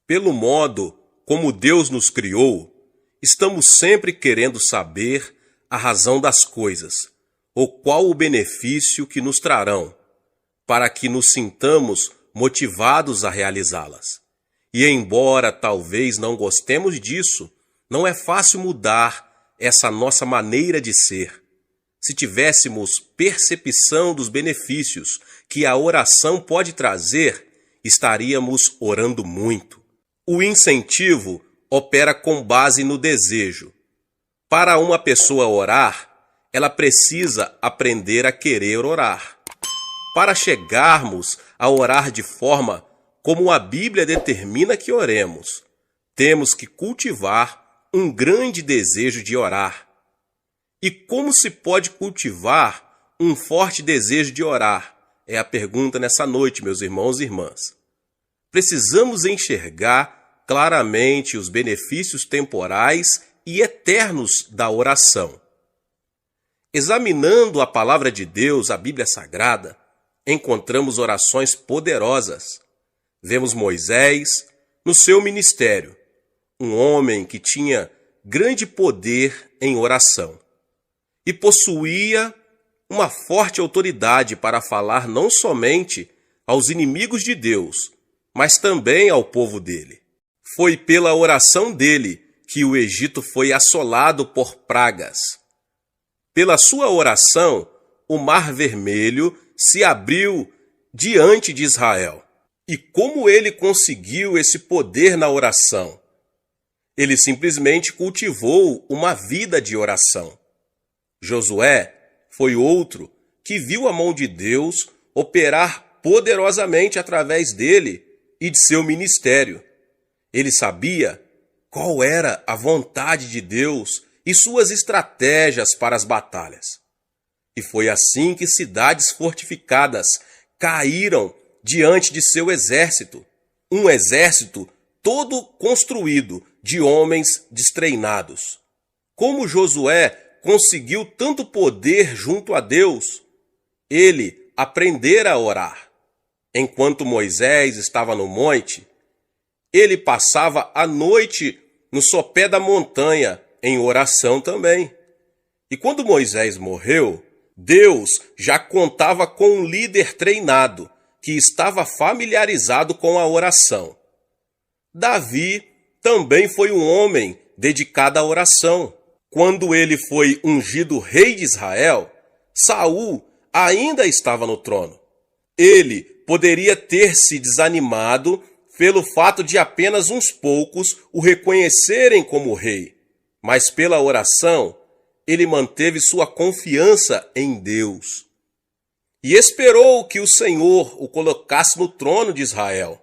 Pelo modo como Deus nos criou, estamos sempre querendo saber a razão das coisas, ou qual o benefício que nos trarão, para que nos sintamos motivados a realizá-las. E embora talvez não gostemos disso, não é fácil mudar essa nossa maneira de ser. Se tivéssemos percepção dos benefícios que a oração pode trazer, estaríamos orando muito. O incentivo opera com base no desejo. Para uma pessoa orar, ela precisa aprender a querer orar. Para chegarmos a orar de forma como a Bíblia determina que oremos, temos que cultivar um grande desejo de orar. E como se pode cultivar um forte desejo de orar? É a pergunta nessa noite, meus irmãos e irmãs. Precisamos enxergar claramente os benefícios temporais e eternos da oração. Examinando a palavra de Deus, a Bíblia Sagrada, encontramos orações poderosas. Vemos Moisés no seu ministério, um homem que tinha grande poder em oração e possuía uma forte autoridade para falar não somente aos inimigos de Deus, mas também ao povo dele. Foi pela oração dele que o Egito foi assolado por pragas. Pela sua oração, o Mar Vermelho se abriu diante de Israel. E como ele conseguiu esse poder na oração? Ele simplesmente cultivou uma vida de oração. Josué foi outro que viu a mão de Deus operar poderosamente através dele e de seu ministério. Ele sabia qual era a vontade de Deus e suas estratégias para as batalhas. E foi assim que cidades fortificadas caíram diante de seu exército. Um exército todo construído de homens destreinados. Como Josué conseguiu tanto poder junto a Deus? Ele aprendera a orar. Enquanto Moisés estava no monte, ele passava a noite no sopé da montanha em oração também. E quando Moisés morreu, Deus já contava com um líder treinado que estava familiarizado com a oração. Davi também foi um homem dedicado à oração. Quando ele foi ungido rei de Israel, Saul ainda estava no trono. Ele poderia ter se desanimado pelo fato de apenas uns poucos o reconhecerem como rei, mas pela oração, ele manteve sua confiança em Deus e esperou que o Senhor o colocasse no trono de Israel.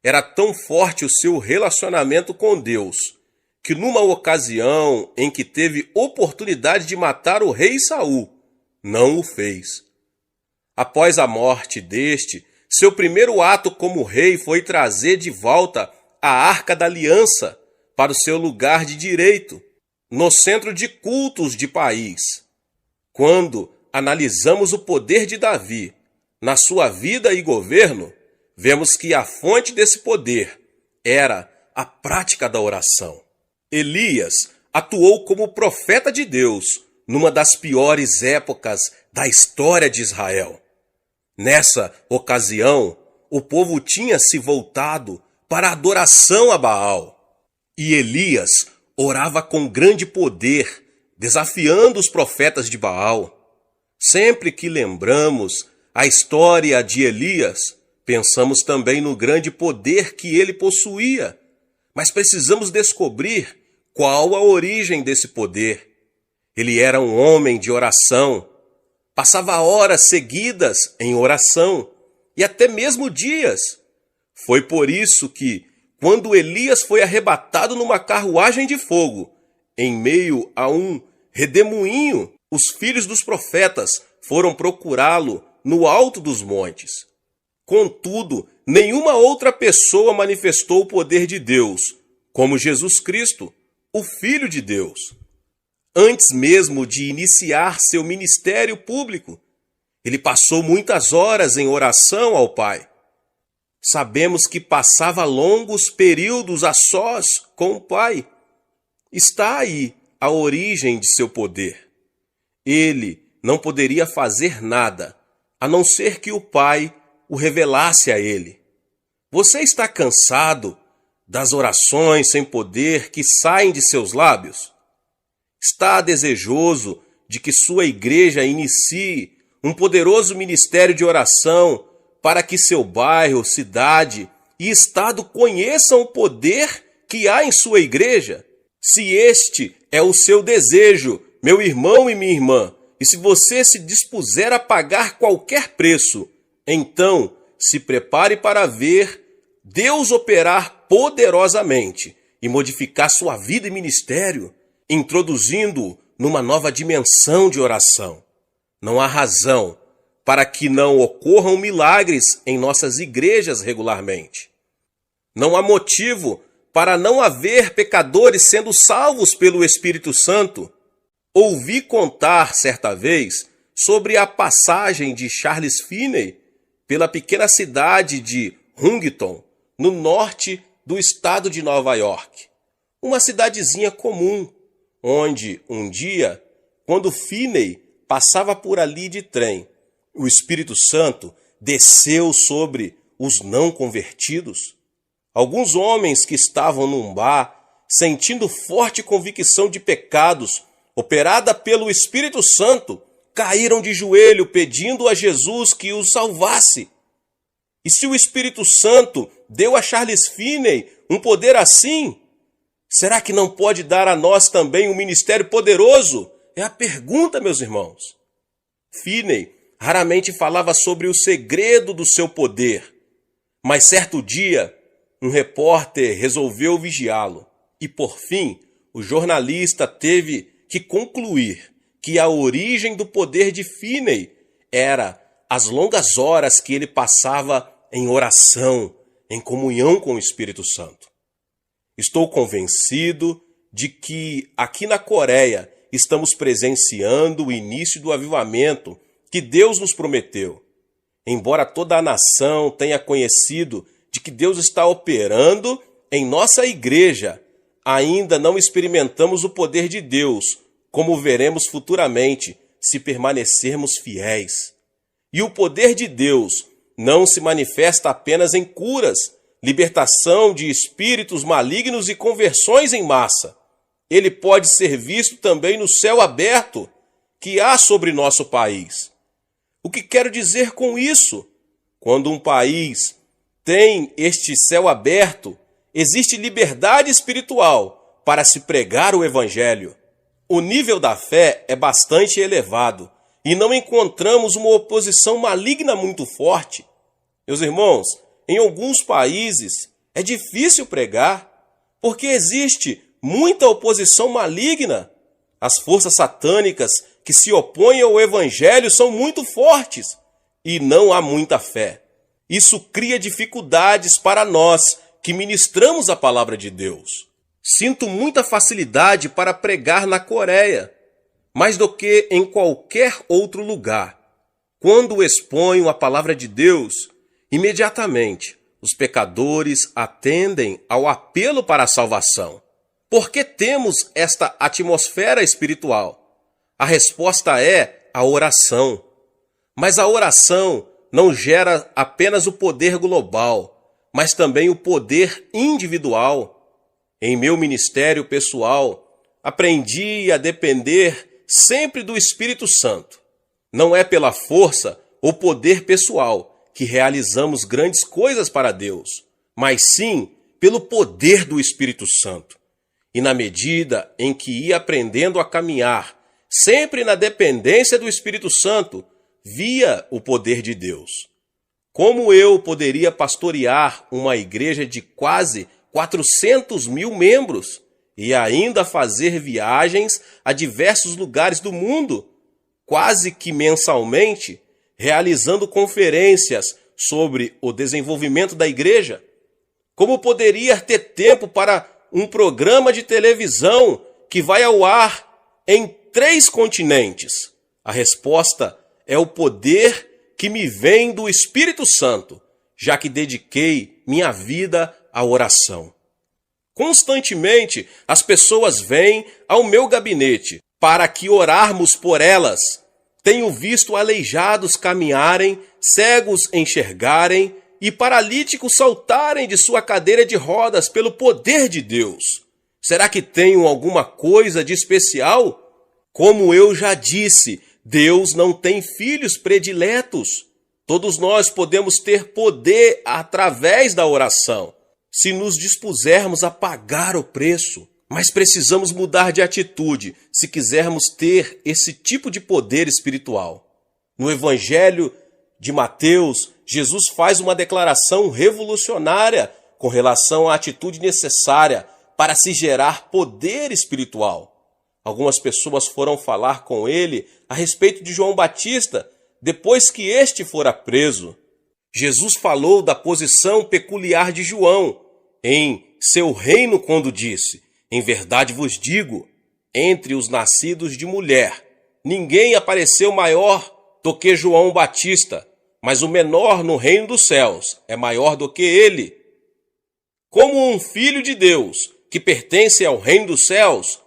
Era tão forte o seu relacionamento com Deus, que numa ocasião em que teve oportunidade de matar o rei Saul, não o fez. Após a morte deste, seu primeiro ato como rei foi trazer de volta a Arca da Aliança para o seu lugar de direito, no centro de cultos de país. Quando analisamos o poder de Davi na sua vida e governo, vemos que a fonte desse poder era a prática da oração. Elias atuou como profeta de Deus numa das piores épocas da história de Israel. Nessa ocasião, o povo tinha se voltado para a adoração a Baal. E Elias orava com grande poder, desafiando os profetas de Baal. Sempre que lembramos a história de Elias, pensamos também no grande poder que ele possuía. Mas precisamos descobrir qual a origem desse poder. Ele era um homem de oração. Passava horas seguidas em oração e até mesmo dias. Foi por isso que, quando Elias foi arrebatado numa carruagem de fogo, em meio a um redemoinho, os filhos dos profetas foram procurá-lo no alto dos montes. Contudo, nenhuma outra pessoa manifestou o poder de Deus, como Jesus Cristo, o Filho de Deus. Antes mesmo de iniciar seu ministério público, ele passou muitas horas em oração ao Pai. Sabemos que passava longos períodos a sós com o Pai. Está aí a origem de seu poder. Ele não poderia fazer nada, a não ser que o Pai o revelasse a ele. Você está cansado das orações sem poder que saem de seus lábios? Está desejoso de que sua igreja inicie um poderoso ministério de oração para que seu bairro, cidade e estado conheçam o poder que há em sua igreja? Se este é o seu desejo, meu irmão e minha irmã, e se você se dispuser a pagar qualquer preço, então se prepare para ver Deus operar poderosamente e modificar sua vida e ministério, introduzindo-o numa nova dimensão de oração. Não há razão para que não ocorram milagres em nossas igrejas regularmente. Não há motivo para não haver pecadores sendo salvos pelo Espírito Santo. Ouvi contar certa vez sobre a passagem de Charles Finney pela pequena cidade de Huntington, no norte do estado de Nova York. Uma cidadezinha comum, onde um dia, quando Finney passava por ali de trem, o Espírito Santo desceu sobre os não convertidos. Alguns homens que estavam num bar, sentindo forte convicção de pecados, operada pelo Espírito Santo, caíram de joelho pedindo a Jesus que os salvasse. E se o Espírito Santo deu a Charles Finney um poder assim, será que não pode dar a nós também um ministério poderoso? É a pergunta, meus irmãos. Finney raramente falava sobre o segredo do seu poder, mas certo dia um repórter resolveu vigiá-lo e, por fim, o jornalista teve que concluir que a origem do poder de Finney era as longas horas que ele passava em oração, em comunhão com o Espírito Santo. Estou convencido de que aqui na Coreia estamos presenciando o início do avivamento que Deus nos prometeu. Embora toda a nação tenha conhecido de que Deus está operando em nossa igreja, ainda não experimentamos o poder de Deus, como veremos futuramente se permanecermos fiéis. E o poder de Deus não se manifesta apenas em curas, libertação de espíritos malignos e conversões em massa. Ele pode ser visto também no céu aberto que há sobre nosso país. O que quero dizer com isso? Quando um país tem este céu aberto, existe liberdade espiritual para se pregar o Evangelho. O nível da fé é bastante elevado e não encontramos uma oposição maligna muito forte. Meus irmãos, em alguns países é difícil pregar porque existe muita oposição maligna. As forças satânicas que se opõem ao Evangelho são muito fortes e não há muita fé. Isso cria dificuldades para nós que ministramos a palavra de Deus. Sinto muita facilidade para pregar na Coreia, mais do que em qualquer outro lugar. Quando exponho a palavra de Deus, imediatamente os pecadores atendem ao apelo para a salvação. Por que temos esta atmosfera espiritual? A resposta é a oração. Mas a oração não gera apenas o poder global, mas também o poder individual. Em meu ministério pessoal, aprendi a depender sempre do Espírito Santo. Não é pela força ou poder pessoal que realizamos grandes coisas para Deus, mas sim pelo poder do Espírito Santo. E na medida em que ia aprendendo a caminhar, sempre na dependência do Espírito Santo, via o poder de Deus. Como eu poderia pastorear uma igreja de quase 400 mil membros e ainda fazer viagens a diversos lugares do mundo, quase que mensalmente, realizando conferências sobre o desenvolvimento da igreja? Como poderia ter tempo para um programa de televisão que vai ao ar em 3 continentes? A resposta é o poder que me vem do Espírito Santo. já que dediquei minha vida à oração. Constantemente, as pessoas vêm ao meu gabinete para que orarmos por elas. Tenho visto aleijados caminharem, cegos enxergarem e paralíticos saltarem de sua cadeira de rodas pelo poder de Deus. Será que tenho alguma coisa de especial? Como eu já disse, Deus não tem filhos prediletos. Todos nós podemos ter poder através da oração, se nos dispusermos a pagar o preço. Mas precisamos mudar de atitude se quisermos ter esse tipo de poder espiritual. No Evangelho de Mateus, Jesus faz uma declaração revolucionária com relação à atitude necessária para se gerar poder espiritual. Algumas pessoas foram falar com ele a respeito de João Batista depois que este fora preso. Jesus falou da posição peculiar de João em seu reino quando disse: "Em verdade vos digo, entre os nascidos de mulher, ninguém apareceu maior do que João Batista, mas o menor no reino dos céus é maior do que ele." Como um filho de Deus que pertence ao reino dos céus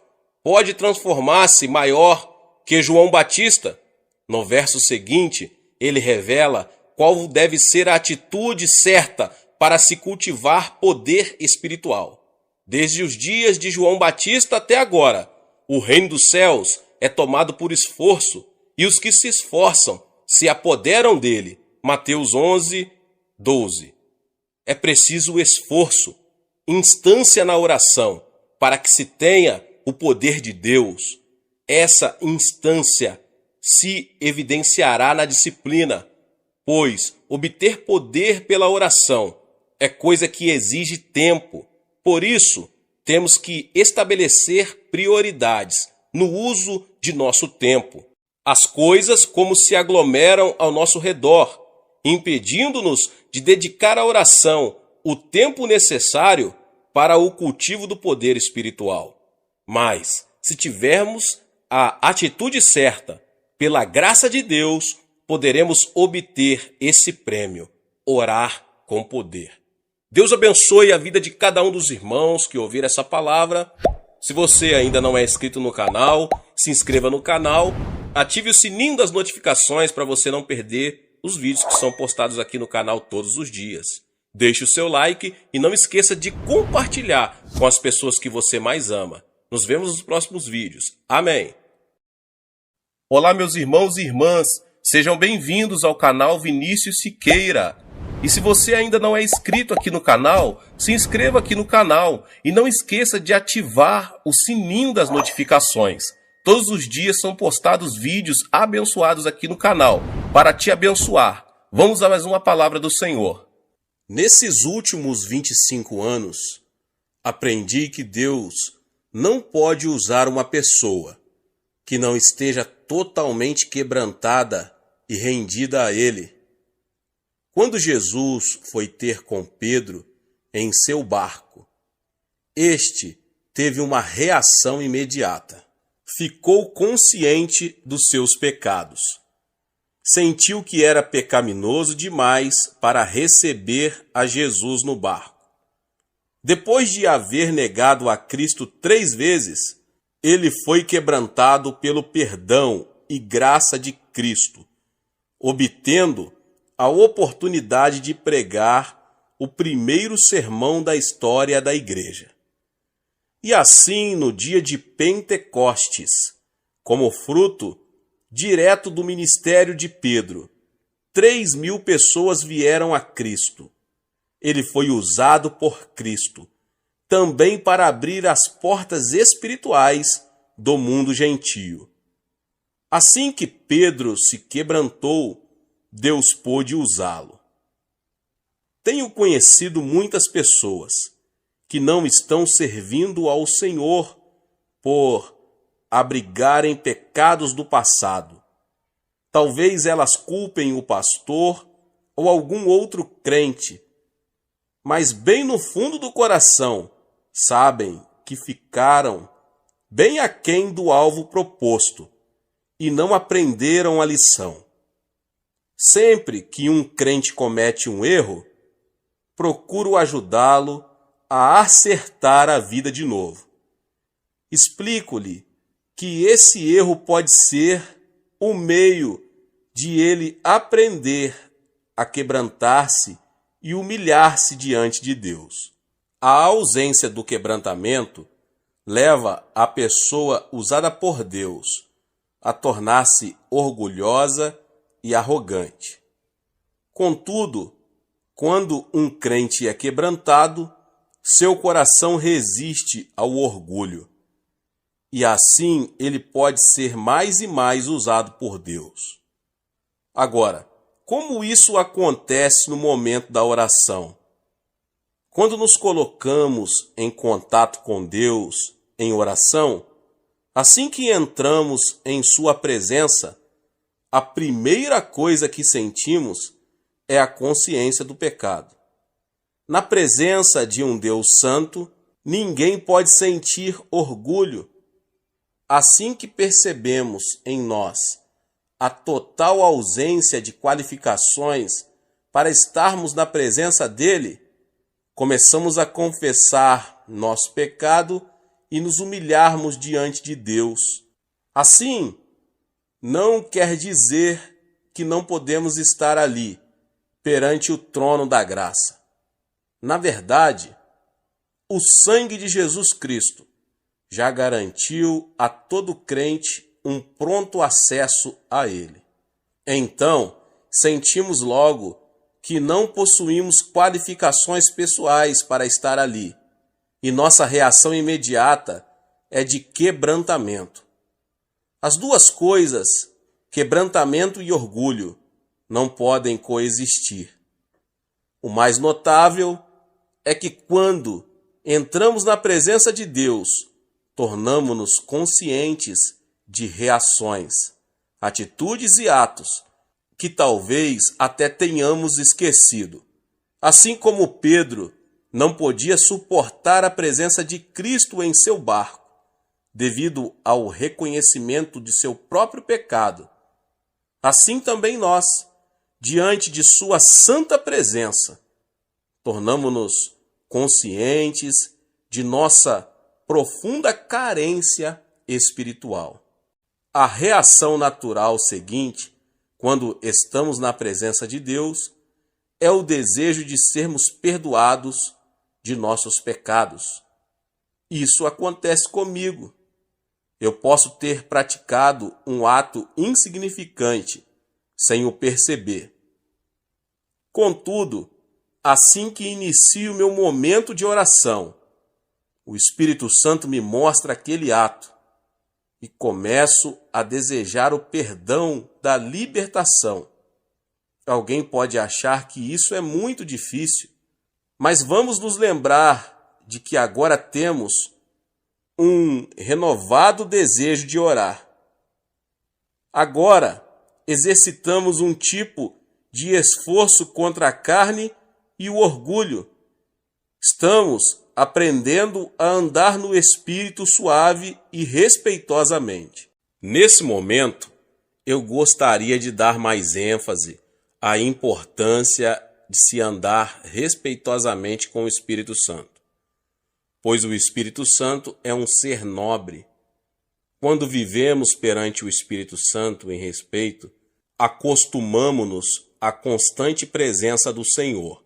pode transformar-se maior que João Batista? No verso seguinte, ele revela qual deve ser a atitude certa para se cultivar poder espiritual. Desde os dias de João Batista até agora, o reino dos céus é tomado por esforço, e os que se esforçam se apoderam dele. Mateus 11, 12. É preciso esforço, instância na oração, para que se tenha o poder de Deus. Essa instância se evidenciará na disciplina, pois obter poder pela oração é coisa que exige tempo. Por isso, temos que estabelecer prioridades no uso de nosso tempo. As coisas como se aglomeram ao nosso redor, impedindo-nos de dedicar à oração o tempo necessário para o cultivo do poder espiritual. Mas, se tivermos a atitude certa, pela graça de Deus, poderemos obter esse prêmio: orar com poder. Deus abençoe a vida de cada um dos irmãos que ouvir essa palavra. Se você ainda não é inscrito no canal, se inscreva no canal, ative o sininho das notificações para você não perder os vídeos que são postados aqui no canal todos os dias. Deixe o seu like e não esqueça de compartilhar com as pessoas que você mais ama. Nos vemos nos próximos vídeos. Amém. Olá, meus irmãos e irmãs. Sejam bem-vindos ao canal Vinícius Siqueira. E se você ainda não é inscrito aqui no canal, se inscreva aqui no canal e não esqueça de ativar o sininho das notificações. Todos os dias são postados vídeos abençoados aqui no canal para te abençoar. Vamos a mais uma palavra do Senhor. Nesses últimos 25 anos, aprendi que Deus não pode usar uma pessoa que não esteja totalmente quebrantada e rendida a Ele. Quando Jesus foi ter com Pedro em seu barco, este teve uma reação imediata. Ficou consciente dos seus pecados. Sentiu que era pecaminoso demais para receber a Jesus no barco. Depois de haver negado a Cristo 3 vezes, ele foi quebrantado pelo perdão e graça de Cristo, obtendo a oportunidade de pregar o primeiro sermão da história da igreja. E assim, no dia de Pentecostes, como fruto direto do ministério de Pedro, 3.000 pessoas vieram a Cristo. Ele foi usado por Cristo também para abrir as portas espirituais do mundo gentio. Assim que Pedro se quebrantou, Deus pôde usá-lo. Tenho conhecido muitas pessoas que não estão servindo ao Senhor por abrigarem pecados do passado. Talvez elas culpem o pastor ou algum outro crente, mas bem no fundo do coração sabem que ficaram bem aquém do alvo proposto e não aprenderam a lição. Sempre que um crente comete um erro, procuro ajudá-lo a acertar a vida de novo. Explico-lhe que esse erro pode ser o meio de ele aprender a quebrantar-se e humilhar-se diante de Deus. A ausência do quebrantamento leva a pessoa usada por Deus a tornar-se orgulhosa e arrogante. Contudo, quando um crente é quebrantado, seu coração resiste ao orgulho, e assim ele pode ser mais e mais usado por Deus. Agora, como isso acontece no momento da oração? Quando nos colocamos em contato com Deus em oração, assim que entramos em sua presença, a primeira coisa que sentimos é a consciência do pecado. Na presença de um Deus santo, ninguém pode sentir orgulho. Assim que percebemos em nós a total ausência de qualificações para estarmos na presença dele, começamos a confessar nosso pecado e nos humilharmos diante de Deus. Assim, não quer dizer que não podemos estar ali, perante o trono da graça. Na verdade, o sangue de Jesus Cristo já garantiu a todo crente um pronto acesso a ele. Então, sentimos logo que não possuímos qualificações pessoais para estar ali, e nossa reação imediata é de quebrantamento. As duas coisas, quebrantamento e orgulho, não podem coexistir. O mais notável é que quando entramos na presença de Deus, tornamo-nos conscientes de reações, atitudes e atos que talvez até tenhamos esquecido. Assim como Pedro não podia suportar a presença de Cristo em seu barco, devido ao reconhecimento de seu próprio pecado, assim também nós, diante de sua santa presença, tornamo-nos conscientes de nossa profunda carência espiritual. A reação natural seguinte, quando estamos na presença de Deus, é o desejo de sermos perdoados de nossos pecados. Isso acontece comigo. Eu posso ter praticado um ato insignificante sem o perceber. Contudo, assim que inicio meu momento de oração, o Espírito Santo me mostra aquele ato e começo a desejar o perdão da libertação. Alguém pode achar que isso é muito difícil, mas vamos nos lembrar de que agora temos um renovado desejo de orar. Agora exercitamos um tipo de esforço contra a carne e o orgulho. Estamos aprendendo a andar no Espírito suave e respeitosamente. Nesse momento, eu gostaria de dar mais ênfase à importância de se andar respeitosamente com o Espírito Santo, pois o Espírito Santo é um ser nobre. Quando vivemos perante o Espírito Santo em respeito, acostumamo-nos à constante presença do Senhor.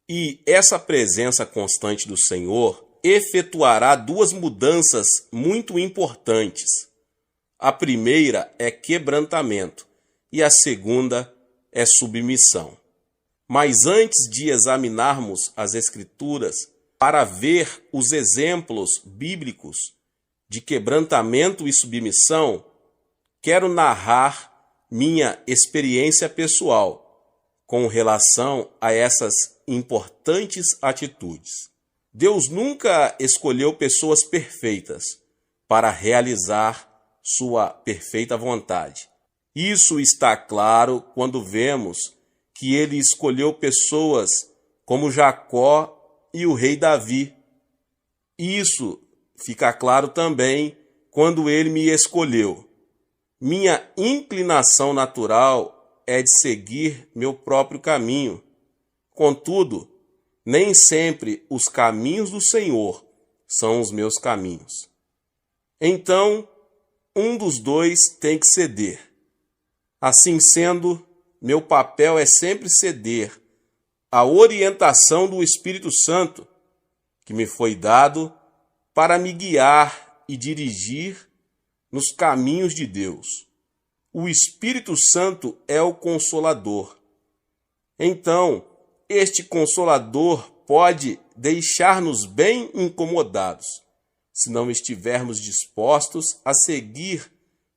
E essa presença constante do Senhor efetuará duas mudanças muito importantes. A primeira é quebrantamento e a segunda é submissão. Mas antes de examinarmos as Escrituras para ver os exemplos bíblicos de quebrantamento e submissão, quero narrar minha experiência pessoal com relação a essas importantes atitudes. Deus nunca escolheu pessoas perfeitas para realizar sua perfeita vontade. Isso está claro quando vemos que ele escolheu pessoas como Jacó e o rei Davi. Isso fica claro também quando ele me escolheu. Minha inclinação natural é de seguir meu próprio caminho. Contudo, nem sempre os caminhos do Senhor são os meus caminhos. Então, um dos dois tem que ceder. Assim sendo, meu papel é sempre ceder à orientação do Espírito Santo, que me foi dado para me guiar e dirigir nos caminhos de Deus. O Espírito Santo é o Consolador. Então, este Consolador pode deixar-nos bem incomodados, se não estivermos dispostos a seguir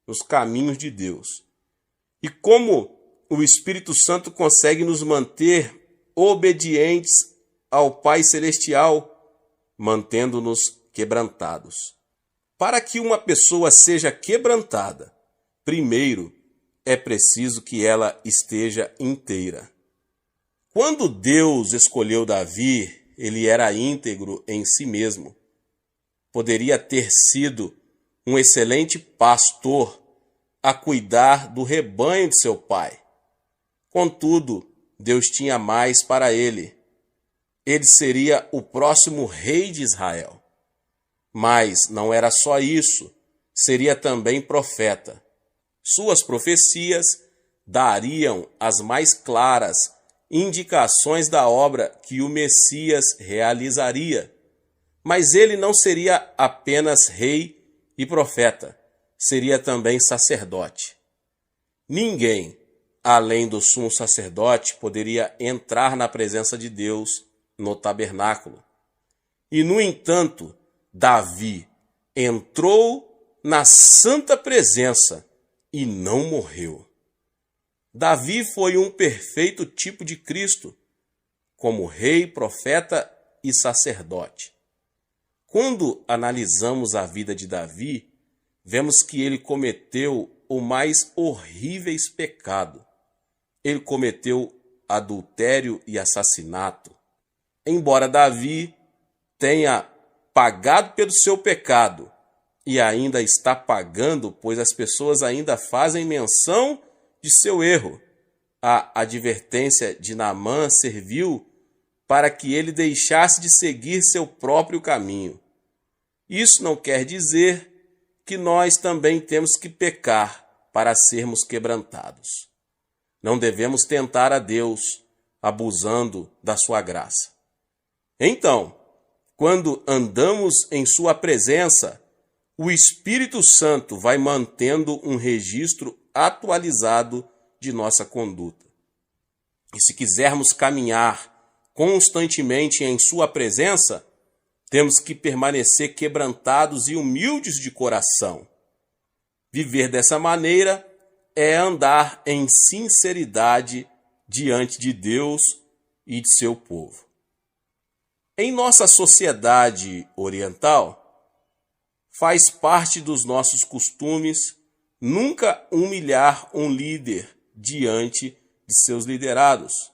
nos caminhos de Deus. E como o Espírito Santo consegue nos manter obedientes ao Pai Celestial, mantendo-nos quebrantados. Para que uma pessoa seja quebrantada, primeiro é preciso que ela esteja inteira. Quando Deus escolheu Davi, ele era íntegro em si mesmo. Poderia ter sido um excelente pastor a cuidar do rebanho de seu pai. Contudo, Deus tinha mais para ele. Ele seria o próximo rei de Israel. Mas não era só isso, seria também profeta. Suas profecias dariam as mais claras indicações da obra que o Messias realizaria. Mas ele não seria apenas rei e profeta, seria também sacerdote. Ninguém, além do sumo sacerdote, poderia entrar na presença de Deus no tabernáculo. E, no entanto, Davi entrou na santa presença e não morreu. Davi foi um perfeito tipo de Cristo, como rei, profeta e sacerdote. Quando analisamos a vida de Davi, vemos que ele cometeu o mais horríveis pecado. Ele cometeu adultério e assassinato. Embora Davi tenha pagado pelo seu pecado e ainda está pagando, pois as pessoas ainda fazem menção de seu erro, a advertência de Naamã serviu para que ele deixasse de seguir seu próprio caminho. Isso não quer dizer que nós também temos que pecar para sermos quebrantados. Não devemos tentar a Deus, abusando da sua graça. Então, quando andamos em sua presença, o Espírito Santo vai mantendo um registro atualizado de nossa conduta. E se quisermos caminhar constantemente em sua presença, temos que permanecer quebrantados e humildes de coração. Viver dessa maneira é andar em sinceridade diante de Deus e de seu povo. Em nossa sociedade oriental, faz parte dos nossos costumes nunca humilhar um líder diante de seus liderados.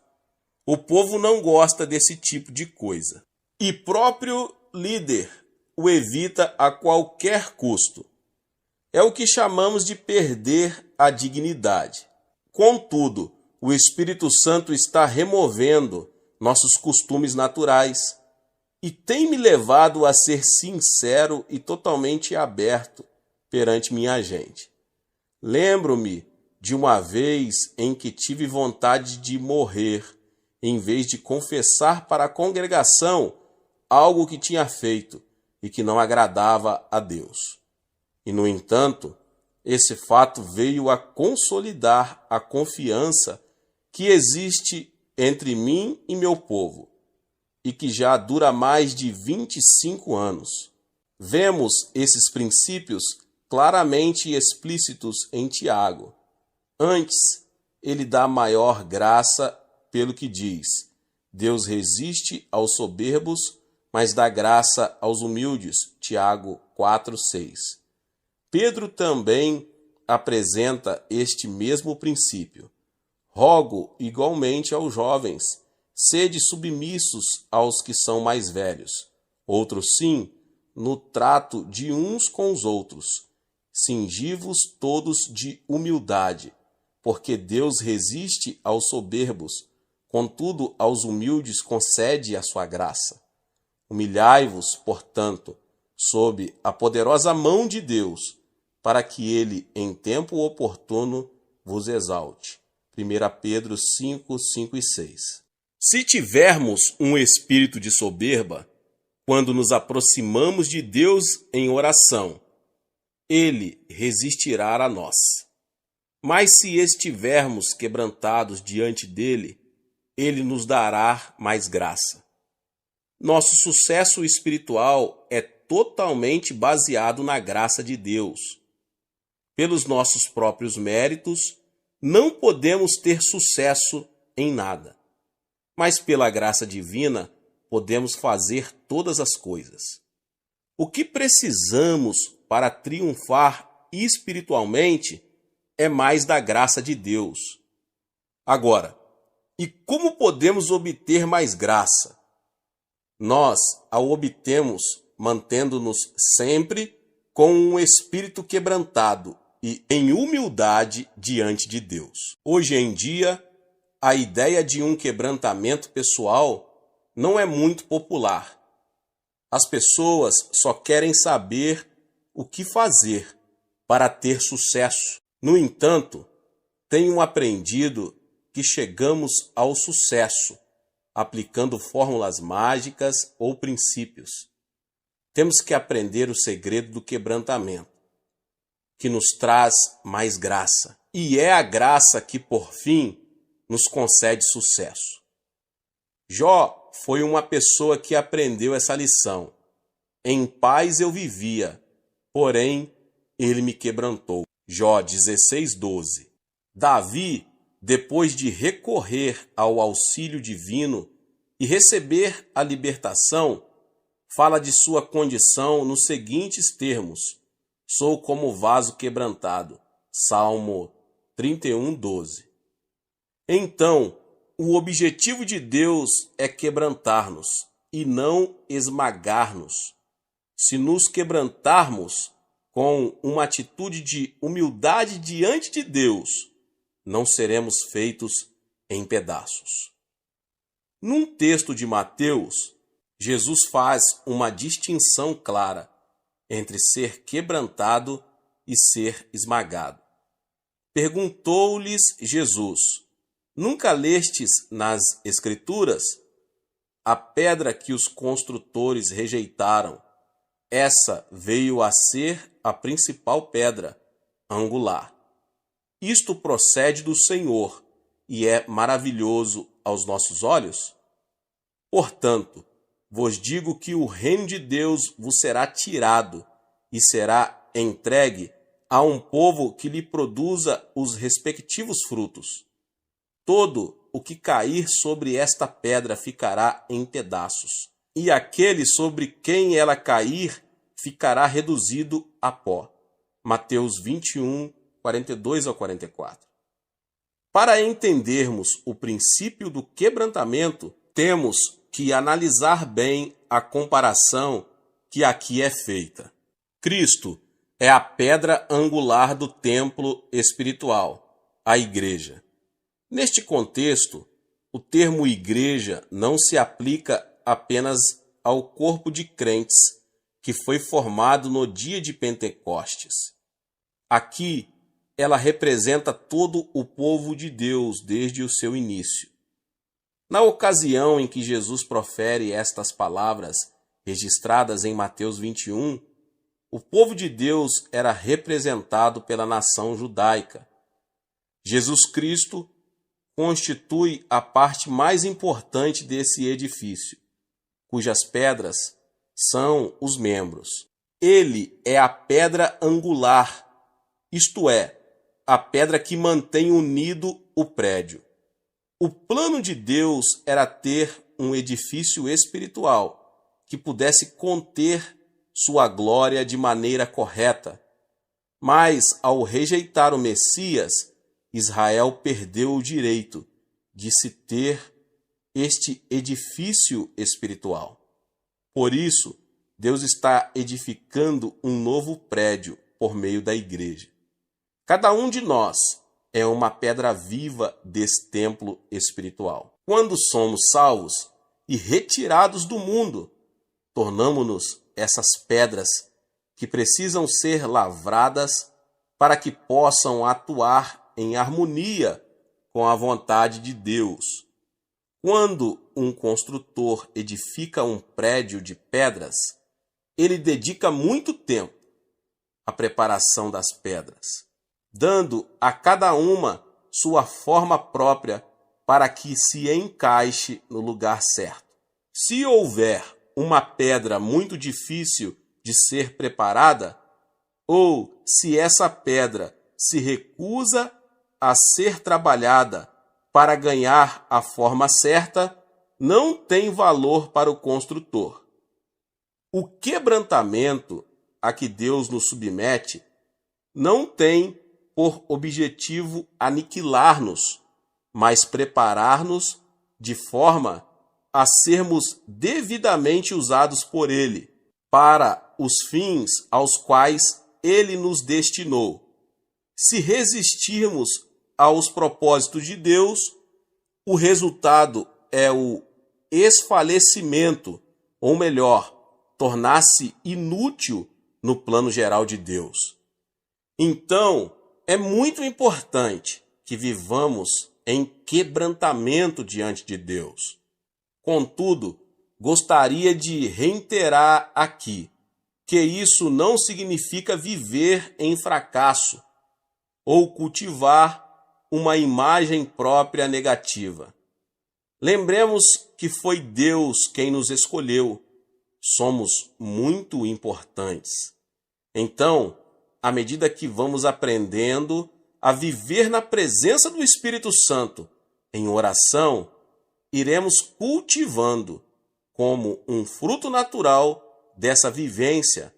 O povo não gosta desse tipo de coisa. E próprio líder o evita a qualquer custo. É o que chamamos de perder a dignidade. Contudo, o Espírito Santo está removendo nossos costumes naturais e tem me levado a ser sincero e totalmente aberto perante minha gente. Lembro-me de uma vez em que tive vontade de morrer, em vez de confessar para a congregação algo que tinha feito e que não agradava a Deus. E, no entanto, esse fato veio a consolidar a confiança que existe entre mim e meu povo, e que já dura mais de 25 anos. Vemos esses princípios claramente explícitos em Tiago. Antes, ele dá maior graça pelo que diz: Deus resiste aos soberbos, mas dá graça aos humildes. Tiago 4:6. Pedro também apresenta este mesmo princípio. Rogo igualmente aos jovens, sede submissos aos que são mais velhos. Outros sim, no trato de uns com os outros, cingivos todos de humildade, porque Deus resiste aos soberbos, Contudo, aos humildes concede a sua graça. Humilhai-vos, portanto, sob a poderosa mão de Deus, para que ele, em tempo oportuno, vos exalte. 1 Pedro 5, 5 e 6. Se tivermos um espírito de soberba, quando nos aproximamos de Deus em oração, ele resistirá a nós. Mas se estivermos quebrantados diante dele, ele nos dará mais graça. Nosso sucesso espiritual é totalmente baseado na graça de Deus. Pelos nossos próprios méritos, não podemos ter sucesso em nada. Mas pela graça divina, podemos fazer todas as coisas. O que precisamos para triunfar espiritualmente é mais da graça de Deus. Agora, e como podemos obter mais graça? Nós a obtemos mantendo-nos sempre com um espírito quebrantado e em humildade diante de Deus. Hoje em dia, a ideia de um quebrantamento pessoal não é muito popular. As pessoas só querem saber o que fazer para ter sucesso. No entanto, tenho aprendido que chegamos ao sucesso aplicando fórmulas mágicas ou princípios. Temos que aprender o segredo do quebrantamento, que nos traz mais graça. E é a graça que, por fim, nos concede sucesso. Jó foi uma pessoa que aprendeu essa lição. Em paz eu vivia, porém ele me quebrantou. Jó 16:12. Davi, depois de recorrer ao auxílio divino e receber a libertação, fala de sua condição nos seguintes termos: sou como vaso quebrantado. Salmo 31:12. Então, o objetivo de Deus é quebrantar-nos e não esmagar-nos. Se nos quebrantarmos com uma atitude de humildade diante de Deus, não seremos feitos em pedaços. Num texto de Mateus, Jesus faz uma distinção clara entre ser quebrantado e ser esmagado. Perguntou-lhes Jesus: nunca lestes nas Escrituras? A pedra que os construtores rejeitaram, essa veio a ser a principal pedra angular. Isto procede do Senhor e é maravilhoso aos nossos olhos? Portanto, vos digo que o reino de Deus vos será tirado e será entregue a um povo que lhe produza os respectivos frutos. Todo o que cair sobre esta pedra ficará em pedaços, e aquele sobre quem ela cair ficará reduzido a pó. Mateus 21, 42 ao 44. Para entendermos o princípio do quebrantamento, temos que analisar bem a comparação que aqui é feita. Cristo é a pedra angular do templo espiritual, a igreja. Neste contexto, o termo igreja não se aplica apenas ao corpo de crentes que foi formado no dia de Pentecostes. Aqui, ela representa todo o povo de Deus desde o seu início. Na ocasião em que Jesus profere estas palavras, registradas em Mateus 21, o povo de Deus era representado pela nação judaica. Jesus Cristo constitui a parte mais importante desse edifício, cujas pedras são os membros. Ele é a pedra angular, isto é, a pedra que mantém unido o prédio. O plano de Deus era ter um edifício espiritual que pudesse conter sua glória de maneira correta. Mas, ao rejeitar o Messias, Israel perdeu o direito de se ter este edifício espiritual. Por isso, Deus está edificando um novo prédio por meio da igreja. Cada um de nós é uma pedra viva desse templo espiritual. Quando somos salvos e retirados do mundo, tornamo-nos essas pedras que precisam ser lavradas para que possam atuar em harmonia com a vontade de Deus. Quando um construtor edifica um prédio de pedras, ele dedica muito tempo à preparação das pedras, dando a cada uma sua forma própria para que se encaixe no lugar certo. Se houver uma pedra muito difícil de ser preparada, ou se essa pedra se recusa a ser trabalhada para ganhar a forma certa, não tem valor para o construtor. O quebrantamento a que Deus nos submete não tem por objetivo aniquilar-nos, mas preparar-nos de forma a sermos devidamente usados por Ele, para os fins aos quais Ele nos destinou. Se resistirmos aos propósitos de Deus, o resultado é o esfalecimento, ou melhor, tornar-se inútil no plano geral de Deus. Então, é muito importante que vivamos em quebrantamento diante de Deus. Contudo, gostaria de reiterar aqui que isso não significa viver em fracasso ou cultivar uma imagem própria negativa. Lembremos que foi Deus quem nos escolheu. Somos muito importantes. Então, à medida que vamos aprendendo a viver na presença do Espírito Santo em oração, iremos cultivando como um fruto natural dessa vivência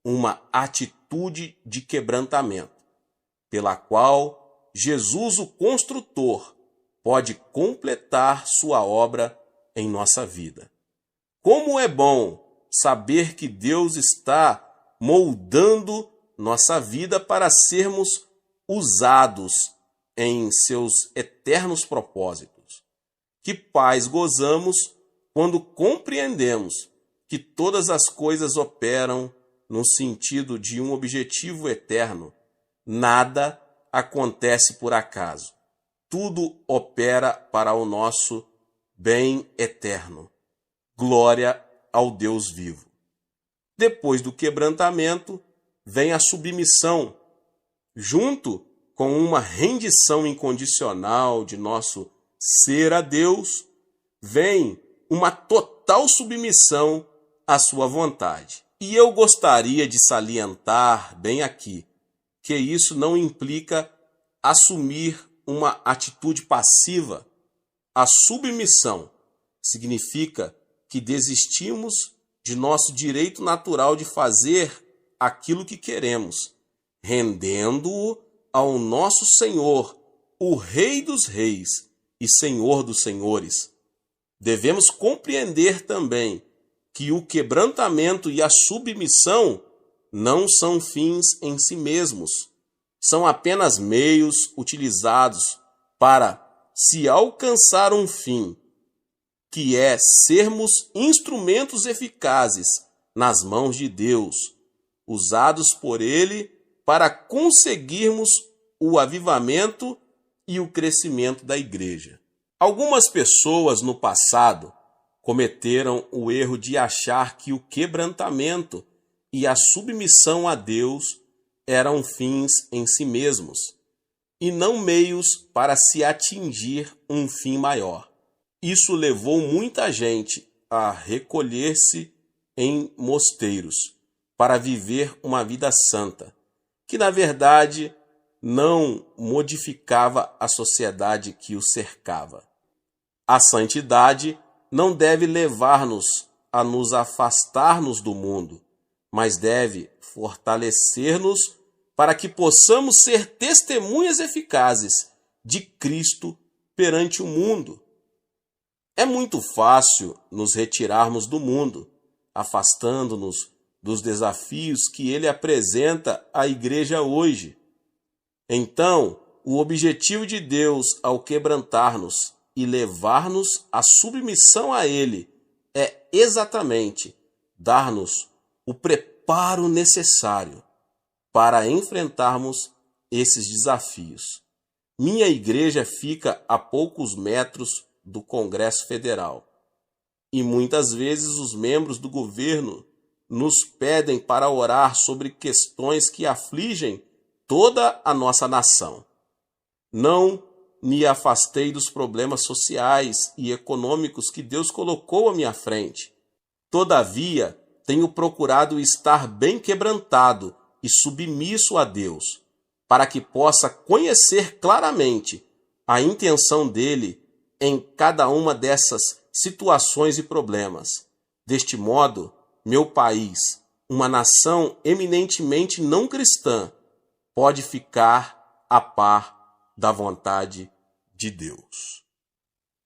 uma atitude de quebrantamento, pela qual Jesus, o construtor, pode completar sua obra em nossa vida. Como é bom saber que Deus está moldando nossa vida para sermos usados em seus eternos propósitos. Que paz gozamos quando compreendemos que todas as coisas operam no sentido de um objetivo eterno. Nada acontece por acaso. Tudo opera para o nosso bem eterno. Glória ao Deus vivo. Depois do quebrantamento, vem a submissão, junto com uma rendição incondicional de nosso ser a Deus, vem uma total submissão à sua vontade. E eu gostaria de salientar bem aqui que isso não implica assumir uma atitude passiva. A submissão significa que desistimos de nosso direito natural de fazer aquilo que queremos, rendendo-o ao nosso Senhor, o Rei dos Reis e Senhor dos Senhores. Devemos compreender também que o quebrantamento e a submissão não são fins em si mesmos, são apenas meios utilizados para se alcançar um fim, que é sermos instrumentos eficazes nas mãos de Deus, usados por Ele para conseguirmos o avivamento e o crescimento da igreja. Algumas pessoas no passado cometeram o erro de achar que o quebrantamento e a submissão a Deus eram fins em si mesmos e não meios para se atingir um fim maior. Isso levou muita gente a recolher-se em mosteiros para viver uma vida santa, que na verdade não modificava a sociedade que o cercava. A santidade não deve levar-nos a nos afastar-nos do mundo, mas deve fortalecer-nos para que possamos ser testemunhas eficazes de Cristo perante o mundo. É muito fácil nos retirarmos do mundo, afastando-nos dos desafios que ele apresenta à igreja hoje. Então, o objetivo de Deus ao quebrantar-nos e levar-nos à submissão a Ele é exatamente dar-nos o preparo necessário para enfrentarmos esses desafios. Minha igreja fica a poucos metros do Congresso Federal e muitas vezes os membros do governo nos pedem para orar sobre questões que afligem toda a nossa nação. Não me afastei dos problemas sociais e econômicos que Deus colocou à minha frente. Todavia, tenho procurado estar bem quebrantado e submisso a Deus, para que possa conhecer claramente a intenção dele em cada uma dessas situações e problemas. Deste modo, meu país, uma nação eminentemente não cristã, pode ficar a par da vontade de Deus.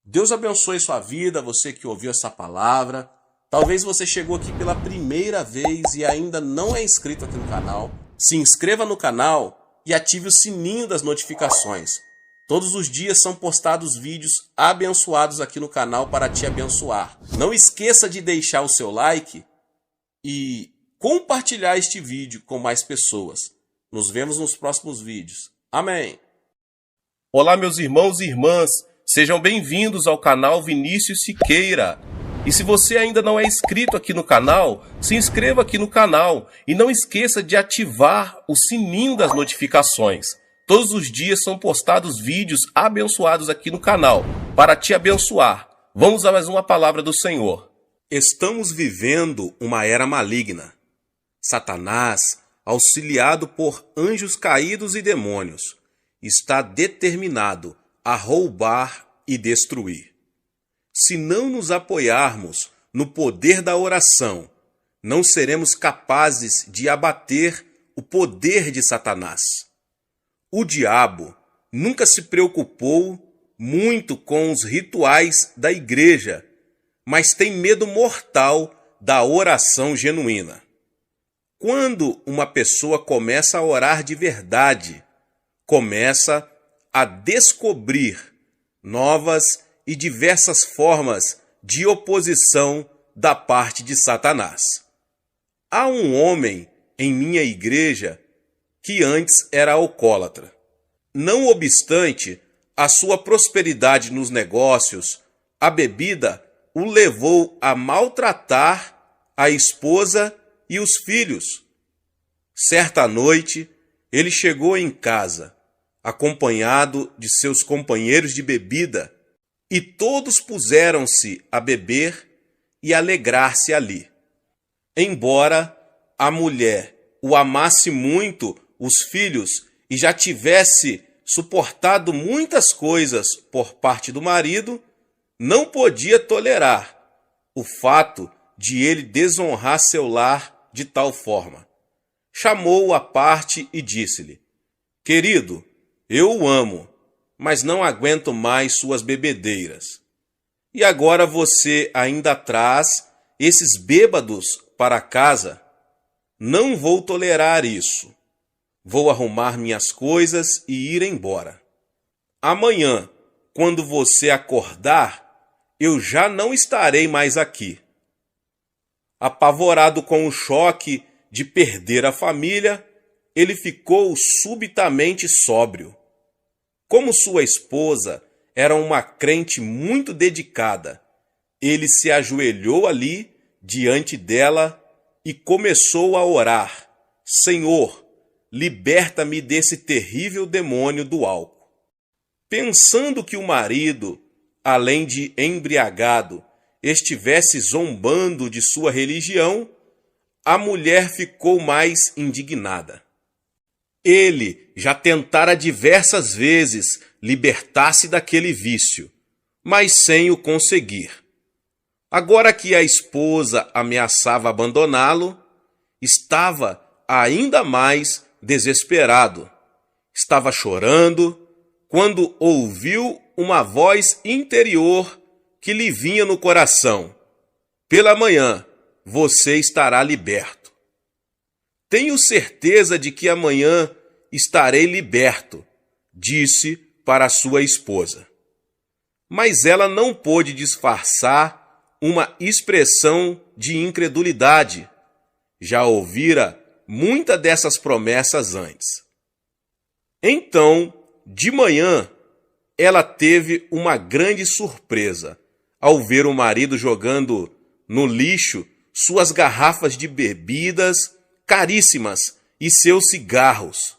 Deus abençoe sua vida, você que ouviu essa palavra. Talvez você chegou aqui pela primeira vez e ainda não é inscrito aqui no canal. Se inscreva no canal e ative o sininho das notificações. Todos os dias são postados vídeos abençoados aqui no canal para te abençoar. Não esqueça de deixar o seu like e compartilhar este vídeo com mais pessoas. Nos vemos nos próximos vídeos. Amém. Olá, meus irmãos e irmãs. Sejam bem-vindos ao canal Vinícius Siqueira. E se você ainda não é inscrito aqui no canal, se inscreva aqui no canal e não esqueça de ativar o sininho das notificações. Todos os dias são postados vídeos abençoados aqui no canal para te abençoar. Vamos a mais uma palavra do Senhor. Estamos vivendo uma era maligna. Satanás, auxiliado por anjos caídos e demônios, está determinado a roubar e destruir. Se não nos apoiarmos no poder da oração, não seremos capazes de abater o poder de Satanás. O diabo nunca se preocupou muito com os rituais da igreja, mas tem medo mortal da oração genuína. Quando uma pessoa começa a orar de verdade, começa a descobrir novas e diversas formas de oposição da parte de Satanás. Há um homem em minha igreja que antes era alcoólatra. Não obstante a sua prosperidade nos negócios, a bebida o levou a maltratar a esposa e os filhos. Certa noite, ele chegou em casa, acompanhado de seus companheiros de bebida, e todos puseram-se a beber e alegrar-se ali. Embora a mulher o amasse muito, os filhos, e já tivesse suportado muitas coisas por parte do marido, não podia tolerar o fato de ele desonrar seu lar de tal forma. Chamou-o à parte e disse-lhe: "Querido, eu o amo, mas não aguento mais suas bebedeiras. E agora você ainda traz esses bêbados para casa? Não vou tolerar isso. Vou arrumar minhas coisas e ir embora. Amanhã, quando você acordar, eu já não estarei mais aqui." Apavorado com o choque de perder a família, ele ficou subitamente sóbrio. Como sua esposa era uma crente muito dedicada, ele se ajoelhou ali diante dela e começou a orar: "Senhor, liberta-me desse terrível demônio do álcool." Pensando que o marido, além de embriagado, estivesse zombando de sua religião, a mulher ficou mais indignada. Ele já tentara diversas vezes libertar-se daquele vício, mas sem o conseguir. Agora que a esposa ameaçava abandoná-lo, estava ainda mais desesperado. Estava chorando quando ouviu uma voz interior que lhe vinha no coração: "Pela manhã você estará liberto." "Tenho certeza de que amanhã estarei liberto", disse para sua esposa. Mas ela não pôde disfarçar uma expressão de incredulidade. Já ouvira muitas dessas promessas antes. Então, de manhã, ela teve uma grande surpresa ao ver o marido jogando no lixo suas garrafas de bebidas caríssimas e seus cigarros.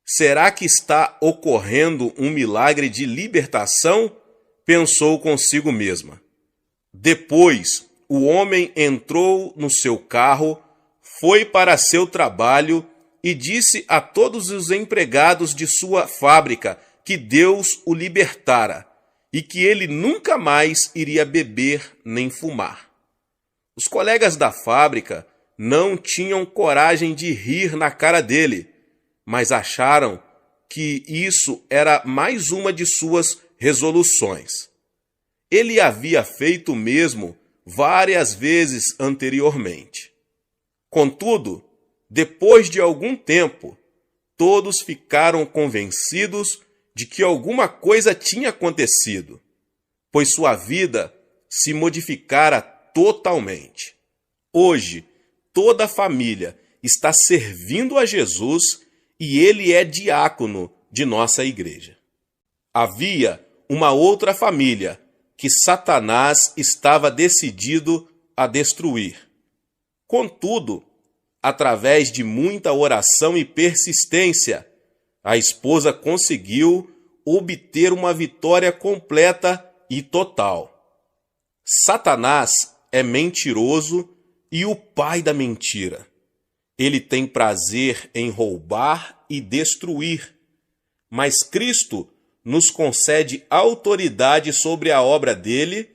Será que está ocorrendo um milagre de libertação? Pensou consigo mesma. Depois, o homem entrou no seu carro, foi para seu trabalho e disse a todos os empregados de sua fábrica que Deus o libertara e que ele nunca mais iria beber nem fumar. Os colegas da fábrica não tinham coragem de rir na cara dele, mas acharam que isso era mais uma de suas resoluções. Ele havia feito o mesmo várias vezes anteriormente. Contudo, depois de algum tempo, todos ficaram convencidos de que alguma coisa tinha acontecido, pois sua vida se modificara totalmente. Hoje, toda a família está servindo a Jesus e ele é diácono de nossa igreja. Havia uma outra família que Satanás estava decidido a destruir. Contudo, através de muita oração e persistência, a esposa conseguiu obter uma vitória completa e total. Satanás é mentiroso e o pai da mentira. Ele tem prazer em roubar e destruir, mas Cristo nos concede autoridade sobre a obra dele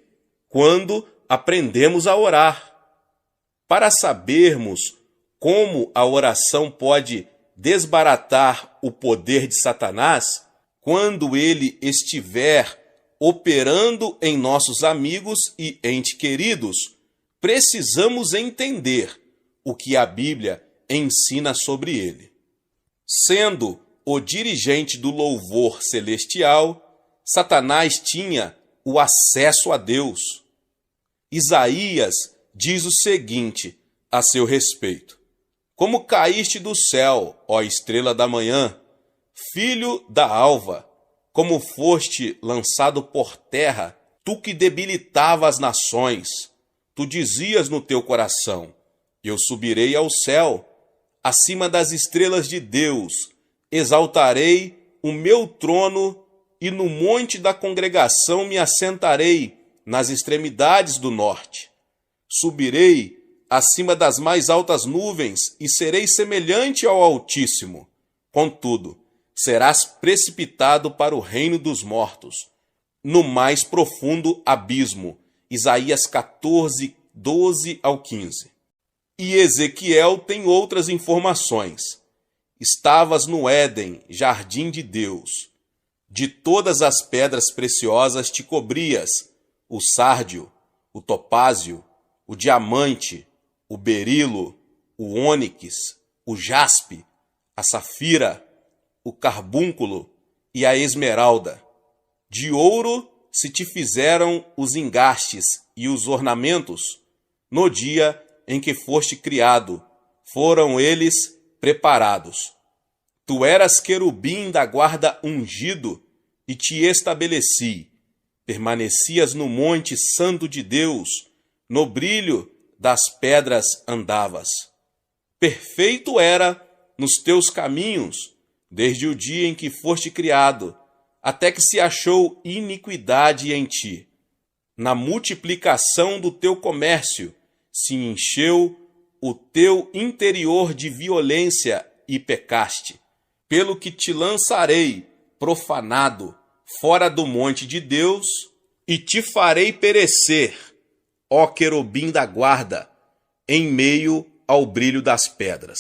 quando aprendemos a orar. Para sabermos como a oração pode desbaratar o poder de Satanás, quando ele estiver operando em nossos amigos e entes queridos, precisamos entender o que a Bíblia ensina sobre ele. Sendo o dirigente do louvor celestial, Satanás tinha o acesso a Deus. Isaías diz o seguinte a seu respeito: como caíste do céu, ó estrela da manhã, filho da alva, como foste lançado por terra, tu que debilitava as nações, tu dizias no teu coração: eu subirei ao céu, acima das estrelas de Deus, exaltarei o meu trono e no monte da congregação me assentarei nas extremidades do norte. Subirei acima das mais altas nuvens e serei semelhante ao Altíssimo. Contudo, serás precipitado para o reino dos mortos, no mais profundo abismo. Isaías 14, 12 ao 15. E Ezequiel tem outras informações. Estavas no Éden, jardim de Deus. De todas as pedras preciosas te cobrias, o sárdio, o topázio, o diamante, o berilo, o ônix, o jaspe, a safira, o carbúnculo e a esmeralda. De ouro se te fizeram os engastes e os ornamentos. No dia em que foste criado, foram eles preparados. Tu eras querubim da guarda ungido e te estabeleci. Permanecias no monte santo de Deus, no brilho das pedras andavas. Perfeito era nos teus caminhos, desde o dia em que foste criado, até que se achou iniquidade em ti. Na multiplicação do teu comércio se encheu o teu interior de violência e pecaste. Pelo que te lançarei, profanado, fora do monte de Deus, e te farei perecer, ó querubim da guarda, em meio ao brilho das pedras.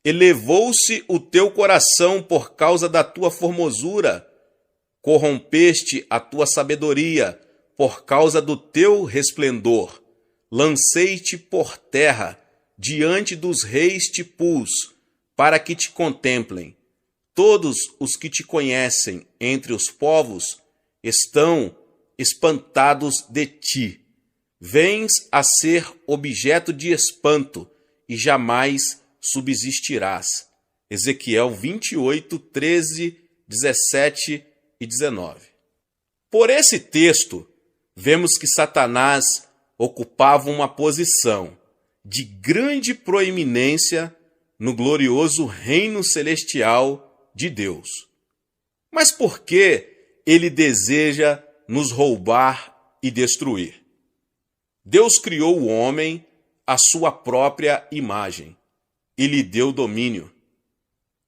Elevou-se o teu coração por causa da tua formosura, corrompeste a tua sabedoria por causa do teu resplendor. Lancei-te por terra, diante dos reis te pus, para que te contemplem. Todos os que te conhecem entre os povos estão espantados de ti. Vens a ser objeto de espanto e jamais subsistirás. Ezequiel 28, 13, 17 e 19. Por esse texto, vemos que Satanás ocupava uma posição de grande proeminência no glorioso reino celestial de Deus. Mas por que ele deseja nos roubar e destruir? Deus criou o homem à sua própria imagem e lhe deu domínio.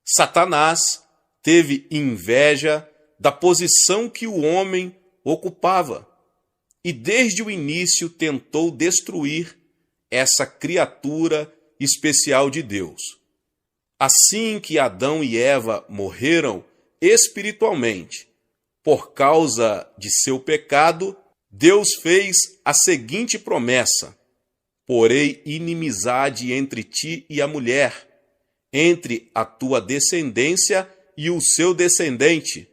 Satanás teve inveja da posição que o homem ocupava e desde o início tentou destruir essa criatura especial de Deus. Assim que Adão e Eva morreram espiritualmente por causa de seu pecado, Deus fez a seguinte promessa: porei inimizade entre ti e a mulher, entre a tua descendência e o seu descendente.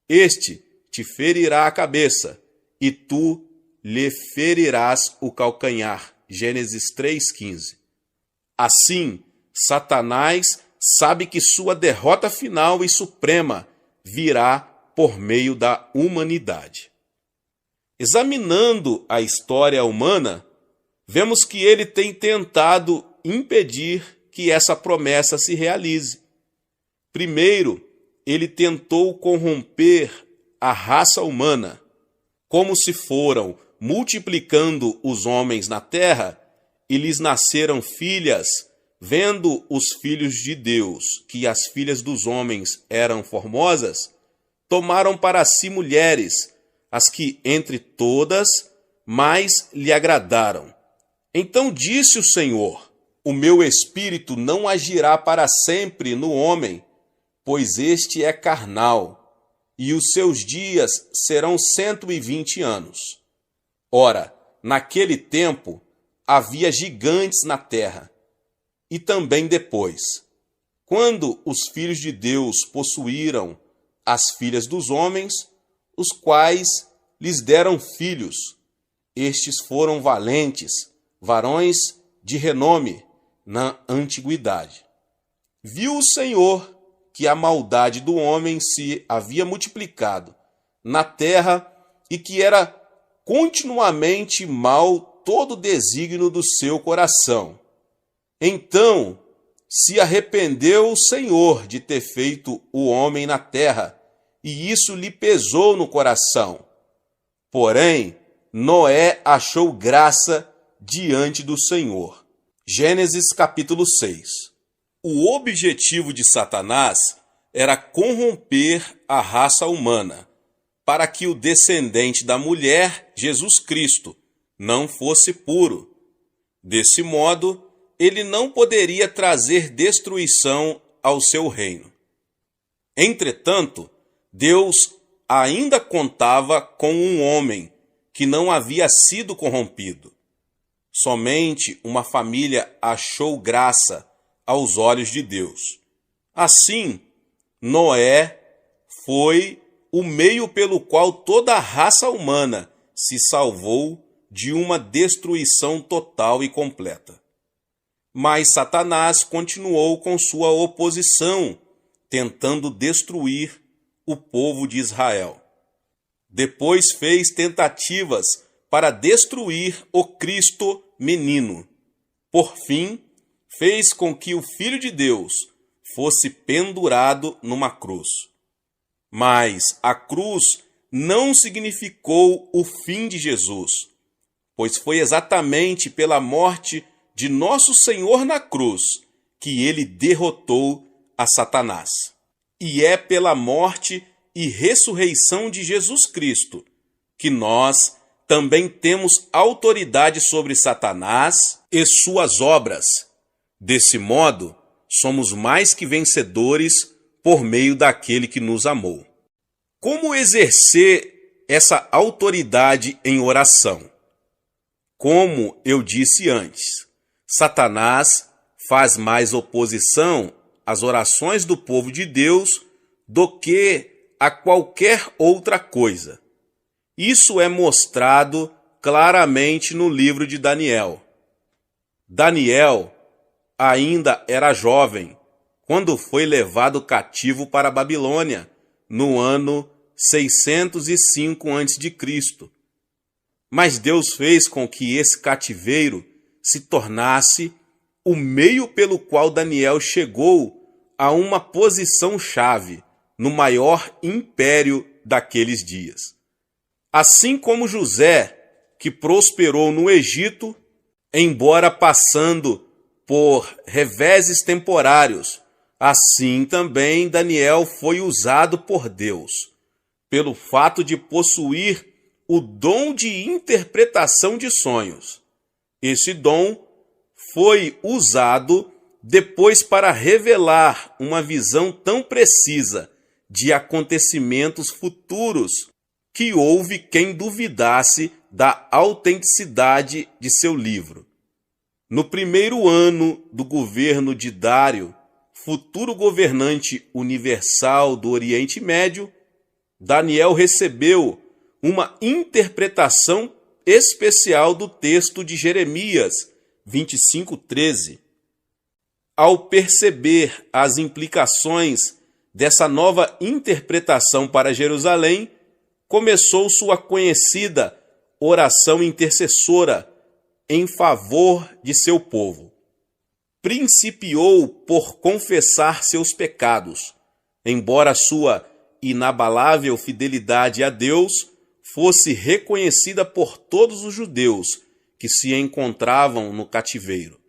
Este te ferirá a cabeça, e tu lhe ferirás o calcanhar. Gênesis 3,15. Assim, Satanás sabe que sua derrota final e suprema virá por meio da humanidade. Examinando a história humana, vemos que ele tem tentado impedir que essa promessa se realize. Primeiro, ele tentou corromper a raça humana. Como se foram multiplicando os homens na terra e lhes nasceram filhas, vendo os filhos de Deus que as filhas dos homens eram formosas, tomaram para si mulheres, as que entre todas mais lhe agradaram. Então disse o Senhor: o meu espírito não agirá para sempre no homem, pois este é carnal, e os seus dias serão 120 anos. Ora, naquele tempo havia gigantes na terra, e também depois, quando os filhos de Deus possuíram as filhas dos homens, os quais lhes deram filhos. Estes foram valentes, varões de renome na antiguidade. Viu o Senhor que a maldade do homem se havia multiplicado na terra e que era continuamente mal todo o desígnio do seu coração. Então se arrependeu o Senhor de ter feito o homem na terra, e isso lhe pesou no coração. Porém, Noé achou graça diante do Senhor. Gênesis capítulo 6. O objetivo de Satanás era corromper a raça humana, para que o descendente da mulher, Jesus Cristo, não fosse puro. Desse modo, ele não poderia trazer destruição ao seu reino. Entretanto, Deus ainda contava com um homem que não havia sido corrompido. Somente uma família achou graça aos olhos de Deus. Assim, Noé foi o meio pelo qual toda a raça humana se salvou de uma destruição total e completa. Mas Satanás continuou com sua oposição, tentando destruir o povo de Israel. Depois fez tentativas para destruir o Cristo menino. Por fim, fez com que o Filho de Deus fosse pendurado numa cruz. Mas a cruz não significou o fim de Jesus, pois foi exatamente pela morte de nosso Senhor na cruz que ele derrotou a Satanás. E é pela morte e ressurreição de Jesus Cristo que nós também temos autoridade sobre Satanás e suas obras. Desse modo, somos mais que vencedores por meio daquele que nos amou. Como exercer essa autoridade em oração? Como eu disse antes, Satanás faz mais oposição às orações do povo de Deus do que a qualquer outra coisa. Isso é mostrado claramente no livro de Daniel. Daniel ainda era jovem quando foi levado cativo para a Babilônia, no ano 605 a.C. Mas Deus fez com que esse cativeiro se tornasse o meio pelo qual Daniel chegou a uma posição-chave no maior império daqueles dias. Assim como José, que prosperou no Egito, embora passando por reveses temporários, assim também Daniel foi usado por Deus, pelo fato de possuir o dom de interpretação de sonhos. Esse dom foi usado depois para revelar uma visão tão precisa de acontecimentos futuros que houve quem duvidasse da autenticidade de seu livro. No primeiro ano do governo de Dário, futuro governante universal do Oriente Médio, Daniel recebeu uma interpretação especial do texto de Jeremias 25:13. Ao perceber as implicações dessa nova interpretação para Jerusalém, começou sua conhecida oração intercessora em favor de seu povo. Principiou por confessar seus pecados, embora sua inabalável fidelidade a Deus fosse reconhecida por todos os judeus que se encontravam no cativeiro.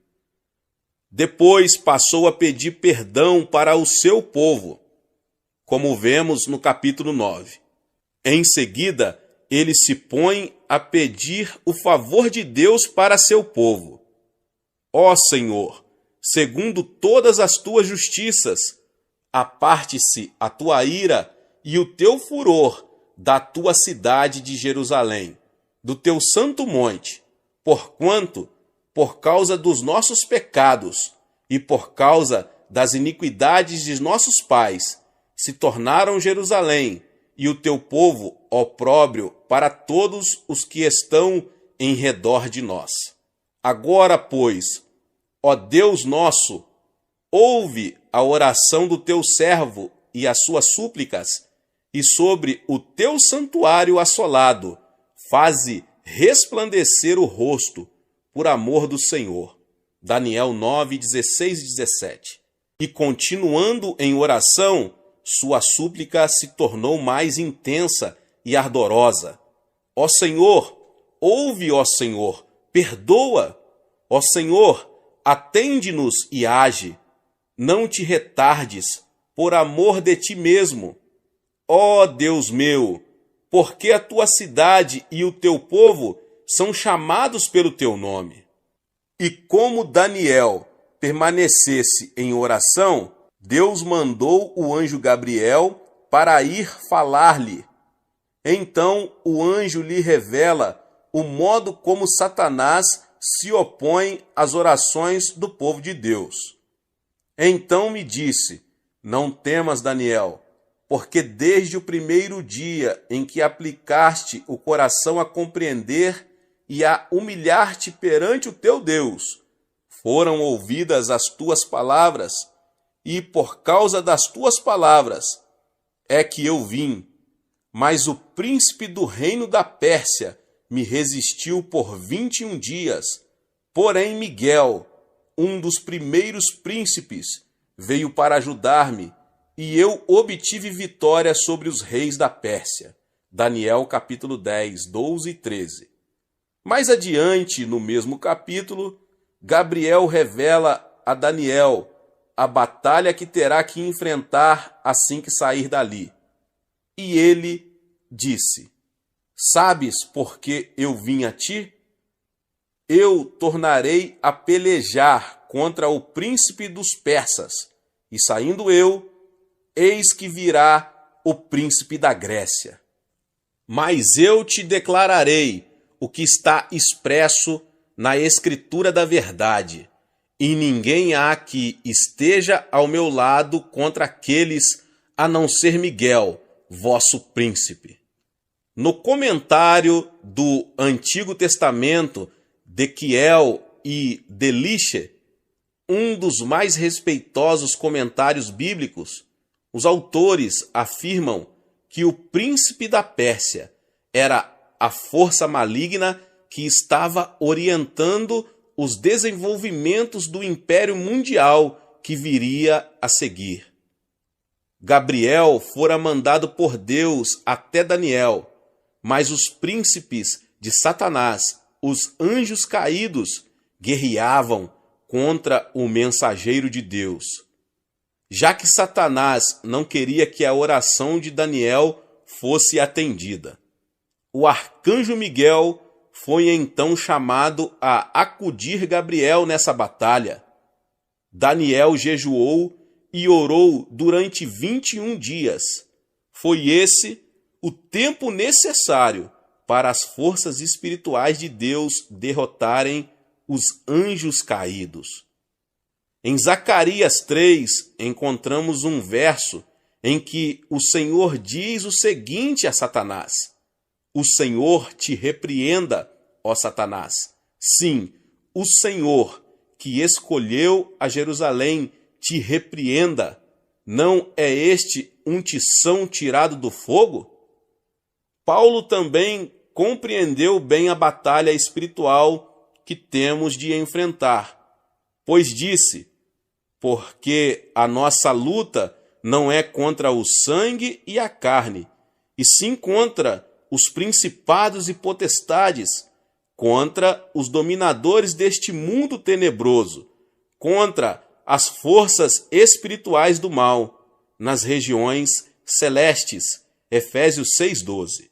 Depois passou a pedir perdão para o seu povo, como vemos no capítulo 9. Em seguida, ele se põe a pedir o favor de Deus para seu povo. Ó Senhor, segundo todas as tuas justiças, aparte-se a tua ira e o teu furor da tua cidade de Jerusalém, do teu santo monte, porquanto, por causa dos nossos pecados e por causa das iniquidades de nossos pais, se tornaram Jerusalém e o teu povo opróbrio para todos os que estão em redor de nós. Agora, pois, ó Deus nosso, ouve a oração do teu servo e as suas súplicas, e sobre o teu santuário assolado, faze resplandecer o rosto, por amor do Senhor. Daniel 9, 16 e 17. E continuando em oração, sua súplica se tornou mais intensa e ardorosa. Ó Senhor, ouve, ó Senhor, perdoa. Ó Senhor, atende-nos e age. Não te retardes, por amor de ti mesmo. Ó Deus meu, porque a tua cidade e o teu povo são chamados pelo teu nome. E como Daniel permanecesse em oração, Deus mandou o anjo Gabriel para ir falar-lhe. Então o anjo lhe revela o modo como Satanás se opõe às orações do povo de Deus. Então me disse: não temas, Daniel, porque desde o primeiro dia em que aplicaste o coração a compreender e a humilhar-te perante o teu Deus, foram ouvidas as tuas palavras, e por causa das tuas palavras é que eu vim. Mas o príncipe do reino da Pérsia me resistiu por 21 dias. Porém Miguel, um dos primeiros príncipes, veio para ajudar-me, e eu obtive vitória sobre os reis da Pérsia. Daniel capítulo 10, 12 e 13. Mais adiante, no mesmo capítulo, Gabriel revela a Daniel a batalha que terá que enfrentar assim que sair dali. E ele disse: sabes por que eu vim a ti? Eu tornarei a pelejar contra o príncipe dos persas, e saindo eu, eis que virá o príncipe da Grécia. Mas eu te declararei o que está expresso na Escritura da verdade, e ninguém há que esteja ao meu lado contra aqueles, a não ser Miguel, vosso príncipe. No comentário do Antigo Testamento de Kiel e Deliche, um dos mais respeitosos comentários bíblicos, os autores afirmam que o príncipe da Pérsia era a força maligna que estava orientando os desenvolvimentos do Império Mundial que viria a seguir. Gabriel fora mandado por Deus até Daniel, mas os príncipes de Satanás, os anjos caídos, guerreavam contra o mensageiro de Deus. Já que Satanás não queria que a oração de Daniel fosse atendida, o arcanjo Miguel foi então chamado a acudir Gabriel nessa batalha. Daniel jejuou e orou durante 21 dias. Foi esse o tempo necessário para as forças espirituais de Deus derrotarem os anjos caídos. Em Zacarias 3, encontramos um verso em que o Senhor diz o seguinte a Satanás: o Senhor te repreenda, ó Satanás. Sim, o Senhor que escolheu a Jerusalém te repreenda. Não é este um tição tirado do fogo? Paulo também compreendeu bem a batalha espiritual que temos de enfrentar, pois disse: porque a nossa luta não é contra o sangue e a carne, e sim contra os principados e potestades, contra os dominadores deste mundo tenebroso, contra as forças espirituais do mal, nas regiões celestes. Efésios 6,12.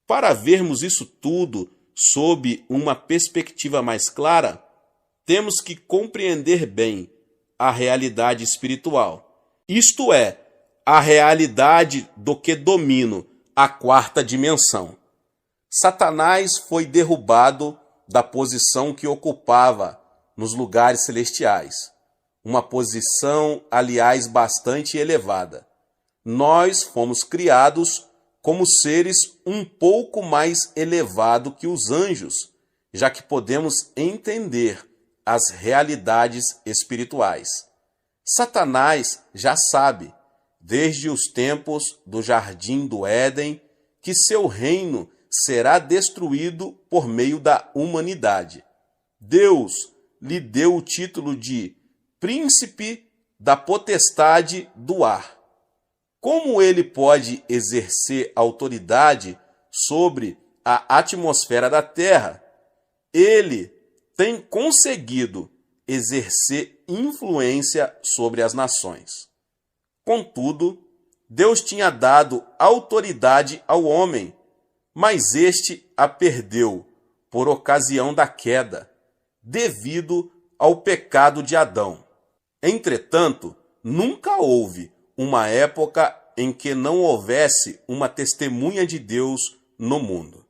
Para vermos isso tudo sob uma perspectiva mais clara, temos que compreender bem a realidade espiritual, isto é, a realidade do que domino, a quarta dimensão. Satanás foi derrubado da posição que ocupava nos lugares celestiais, uma posição, aliás, bastante elevada. Nós fomos criados como seres um pouco mais elevados que os anjos, já que podemos entender as realidades espirituais. Satanás já sabe, desde os tempos do Jardim do Éden, que seu reino será destruído por meio da humanidade. Deus lhe deu o título de Príncipe da Potestade do Ar. Como ele pode exercer autoridade sobre a atmosfera da Terra? Ele tem conseguido exercer influência sobre as nações. Contudo, Deus tinha dado autoridade ao homem, mas este a perdeu por ocasião da queda, devido ao pecado de Adão. Entretanto, nunca houve uma época em que não houvesse uma testemunha de Deus no mundo.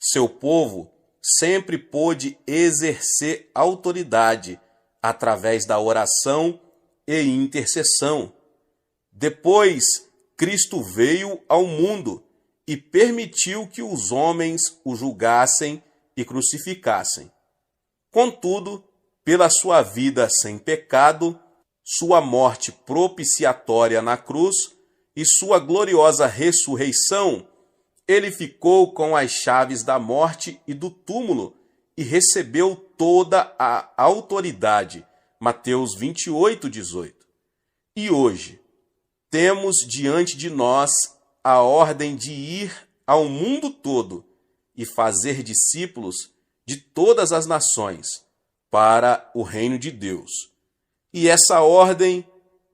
Seu povo sempre pôde exercer autoridade através da oração e intercessão. Depois, Cristo veio ao mundo e permitiu que os homens o julgassem e crucificassem. Contudo, pela sua vida sem pecado, sua morte propiciatória na cruz e sua gloriosa ressurreição, ele ficou com as chaves da morte e do túmulo e recebeu toda a autoridade. Mateus 28:18. E hoje, temos diante de nós a ordem de ir ao mundo todo e fazer discípulos de todas as nações para o reino de Deus. E essa ordem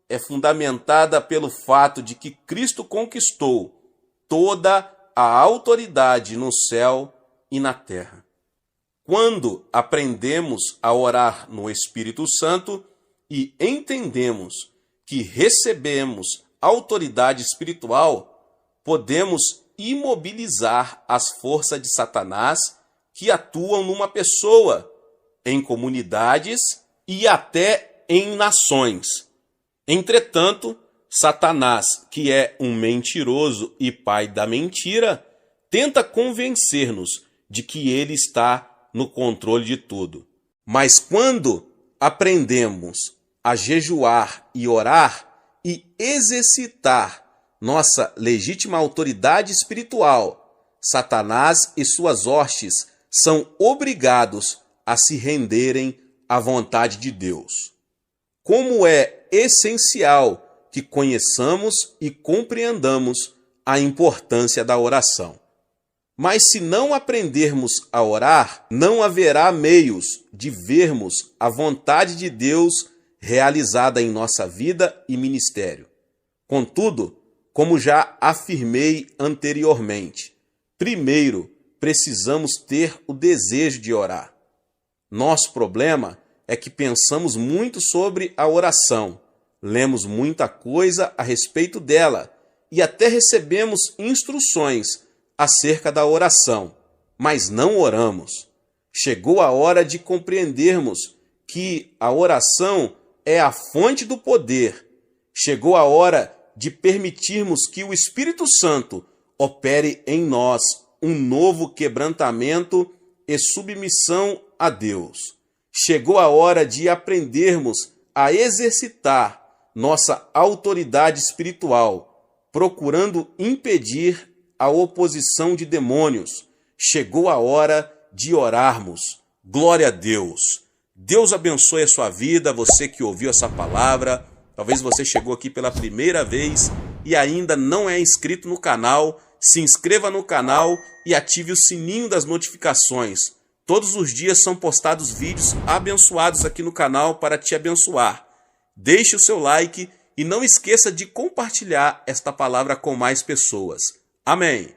é fundamentada pelo fato de que Cristo conquistou toda a autoridade no céu e na terra. Quando aprendemos a orar no Espírito Santo e entendemos que recebemos autoridade espiritual, podemos imobilizar as forças de Satanás que atuam numa pessoa, em comunidades e até em nações. Entretanto, Satanás, que é um mentiroso e pai da mentira, tenta convencer-nos de que Ele está no controle de tudo. Mas quando aprendemos a jejuar e orar e exercitar nossa legítima autoridade espiritual, Satanás e suas hostes são obrigados a se renderem à vontade de Deus. Como é essencial que conheçamos e compreendamos a importância da oração. Mas se não aprendermos a orar, não haverá meios de vermos a vontade de Deus realizada em nossa vida e ministério. Contudo, como já afirmei anteriormente, primeiro precisamos ter o desejo de orar. Nosso problema é que pensamos muito sobre a oração, lemos muita coisa a respeito dela e até recebemos instruções acerca da oração, mas não oramos. Chegou a hora de compreendermos que a oração é a fonte do poder. Chegou a hora de permitirmos que o Espírito Santo opere em nós um novo quebrantamento e submissão a Deus. Chegou a hora de aprendermos a exercitar nossa autoridade espiritual, procurando impedir a oposição de demônios. Chegou a hora de orarmos. Glória a Deus. Deus abençoe a sua vida, você que ouviu essa palavra. Talvez você chegou aqui pela primeira vez e ainda não é inscrito no canal. Se inscreva no canal e ative o sininho das notificações. Todos os dias são postados vídeos abençoados aqui no canal para te abençoar. Deixe o seu like e não esqueça de compartilhar esta palavra com mais pessoas. Amém.